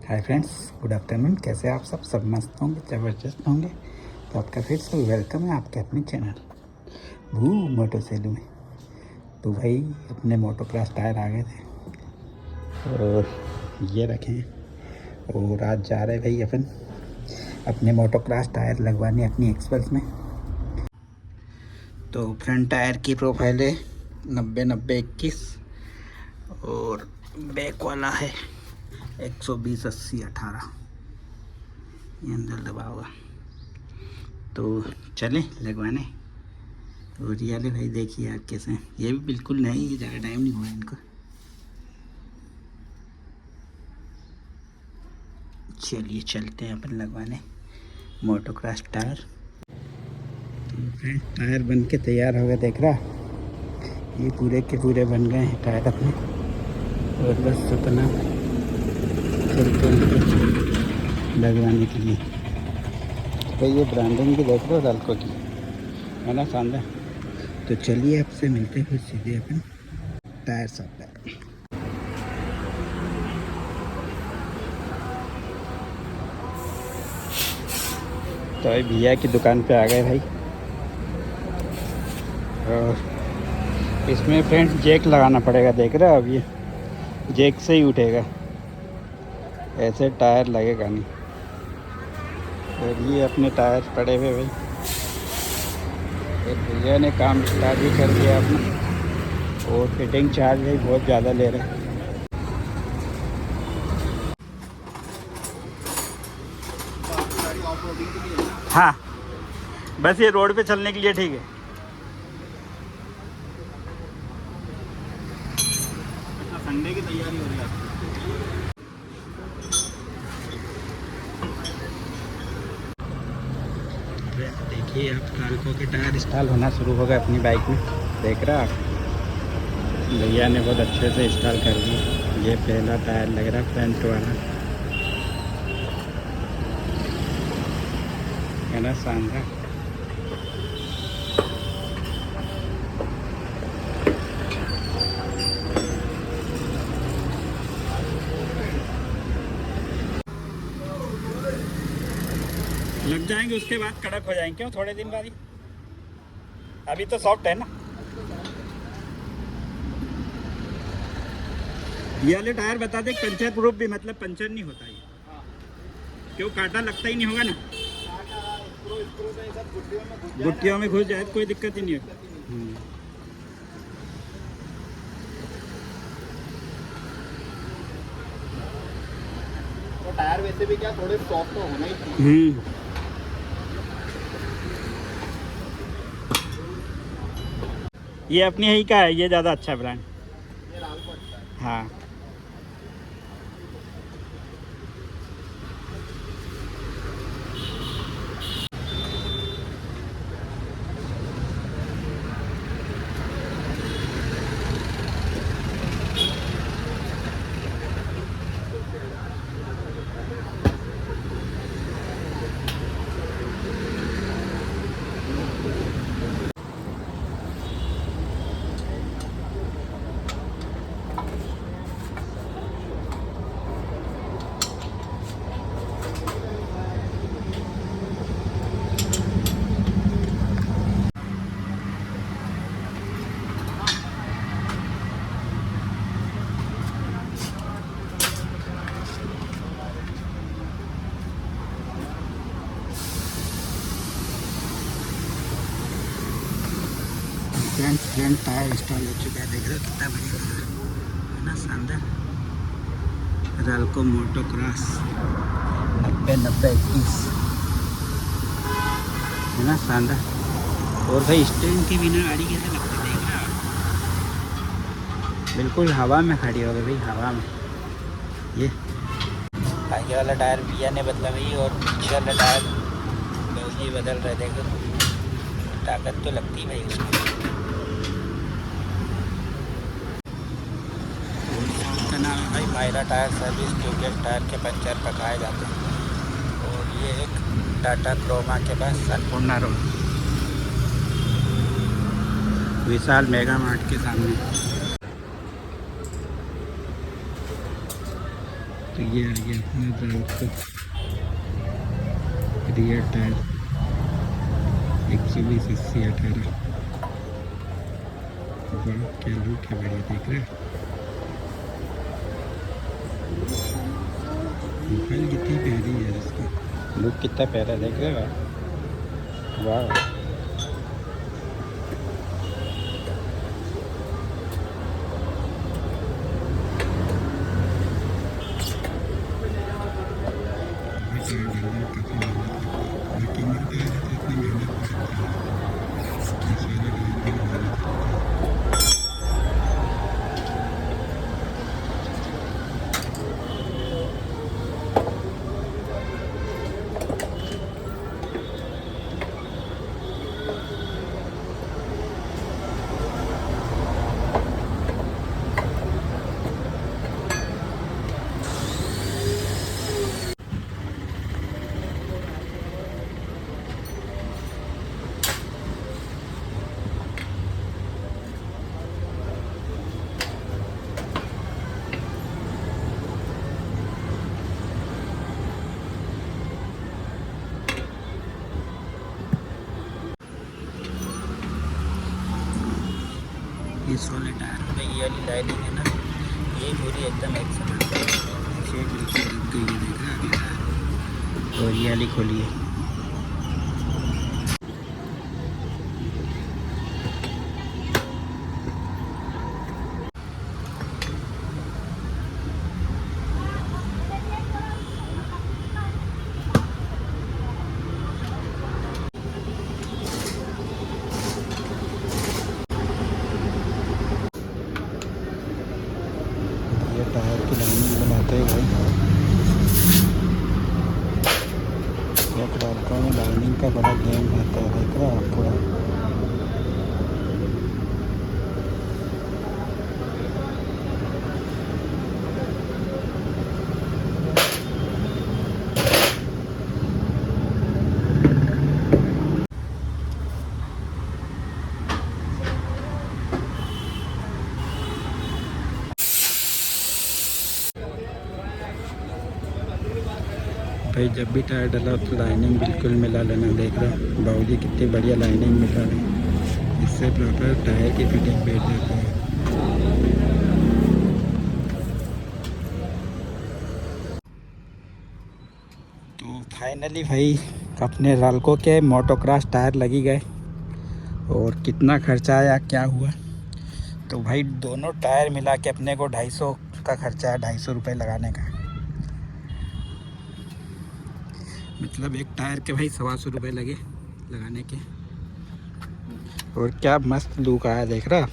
Hi friends, good afternoon. कैसे आप सब मस्त होंगे, ज़बरदस्त होंगे। तो आपका फिर से वेलकम है आपके अपने चैनल भू मोटो सेलू में। तो भाई अपने मोटो क्रॉस टायर आ गए थे और ये रखें और आज जा रहे भाई अपन अपने मोटो क्रॉस टायर लगवाने अपनी एक्सपल्स में। तो फ्रंट टायर की प्रोफाइल है 90-90-21 और बैक वाला है 120-80-18। ये अंदर दबा होगा। तो चले लगवाने। और ये वाले भाई देखिए आप कैसे हैं। ये भी बिल्कुल नहीं, ये ज़्यादा टाइम नहीं हुआ इनको। चलिए चलते हैं अपन लगवाने मोटो क्रॉस टायर। तो फ्रेंड टायर बन के तैयार हो गए, देख रहा। ये पूरे के पूरे बन गए हैं टायर अपने और बस अपना चलते हैं लगवाने के लिए। भाई ये ब्रांडिंग भी देख लो राल्को की, है ना, शानदार। तो चलिए आपसे मिलते हैं फिर सीधे अपन टायर शॉप पे। तो भाई भैया की दुकान पे आ गए भाई। और इसमें फ्रेंड्स जैक लगाना पड़ेगा, देख रहे हो। अब ये जैक से ही उठेगा, ऐसे टायर लगेगा नहीं। और ये अपने टायर पड़े हुए भाई, एक भैया ने काम स्टार्ट भी कर दिया अपना। और फिटिंग चार्ज भाई बहुत ज़्यादा ले रहे हैं। हाँ, बस ये रोड पे चलने के लिए ठीक है। संडे की तैयारी हो रही है। देखिए अब राल्को के टायर इंस्टॉल होना शुरू हो गए अपनी बाइक में, देख रहा आप। भैया ने बहुत अच्छे से इंस्टॉल कर दिया। ये पहला टायर लग रहा है फ्रंट वाला, है ना, शानदार। लग जाएंगे, उसके बाद कड़क हो जाएंगे। क्यों, थोड़े दिन बाद ही। अभी तो सॉफ्ट है ना। ये वाले टायर बता दे पंचर प्रूफ भी, मतलब पंचर नहीं होता ये। क्यों, कांटा लगता ही नहीं होगा ना। गुट्टियों में घुस जाए तो कोई दिक्कत ही नहीं है। तो टायर वैसे भी क्या थोड़े सॉफ्ट तो होना ही चाहिए। ये अपनी ही का है, ये ज़्यादा अच्छा ब्रांड। ये राल्को अच्छा है। हाँ। फ्रंट टायर इंस्टॉल हो चुका है, देख रहे हो कितना बढ़िया लग रहा है ना, शानदार। राल्को मोटो क्रॉस 90-90-21, है ना, शानदार। और भाई स्टैंड के बिना गाड़ी कैसे लगती है, देख रहा है। बिल्कुल हवा में खड़ी हो गई भाई, हवा में। ये आगे वाला टायर भैया ने बदला भाई, और पीछे वाला टायर ये बदल रहे, देखो। ताकत तो लगती भाई उसमें। का नाम है भाई Myra tyre service, tubeless tyre के पंचर पकाए जाते हैं। और ये एक टाटा क्रोमा के पास Annapurna road, Vishal mega mart के सामने। तो ये आ गया अपना राउट रियर टायर 120/80/18। वाह क्या लुक है, बढ़िया देख रहे हैं। प्रोफाइल कितनी प्यारी है इसका, लुक कितना प्यारा देख रहे हो। वाह इस वाले टायर में ये वाली लाइनिंग है ना, ये पूरी एकदम एक समान शेड बिल्कुल लग गई है, देख रहा है। और ये वाली खोली है, टायर की लाइनिंग बनाते हुए एक लड़कों में लाइनिंग का बड़ा गेम रहता है, देख रहा है आपको। भाई जब भी टायर डला तो लाइनिंग बिल्कुल मिला लेना, देख रहा बाबूजी कितनी बढ़िया लाइनिंग मिला रहे हैं, इससे प्रॉपर टायर की फिटिंग बैठ जाती है। तो फाइनली भाई अपने राल्को के मोटोक्रॉस टायर लगी गए, और कितना खर्चा आया क्या हुआ, तो भाई दोनों टायर मिला के अपने को 250 का खर्चा है, 250 रुपये लगाने का। मतलब एक टायर के भाई 125 रुपये लगे लगाने के। और क्या मस्त लुक आया, देख रहा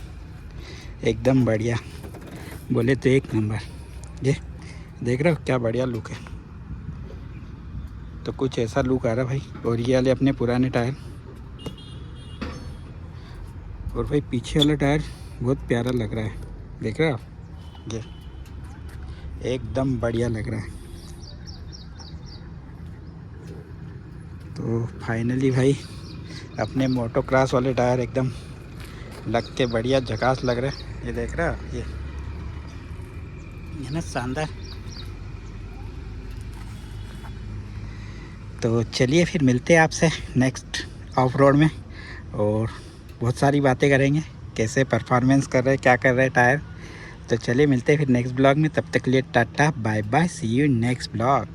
एकदम बढ़िया, बोले तो एक नंबर। ये देख रहे हो क्या बढ़िया लुक है, तो कुछ ऐसा लुक आ रहा भाई। और ये वाले अपने पुराने टायर, और भाई पीछे वाला टायर बहुत प्यारा लग रहा है, देख रहे हो ये एकदम बढ़िया लग रहा है। तो फाइनली भाई अपने मोटोक्रॉस वाले टायर एकदम लग के बढ़िया झकास लग रहे हैं, ये देख रहा है ये ना शानदार। तो चलिए फिर मिलते हैं आपसे नेक्स्ट ऑफ रोड में, और बहुत सारी बातें करेंगे, कैसे परफॉर्मेंस कर रहे हैं, क्या कर रहे हैं टायर। तो चलिए मिलते हैं फिर नेक्स्ट ब्लॉग में, तब तक के लिए tata bye bye, see you next blog.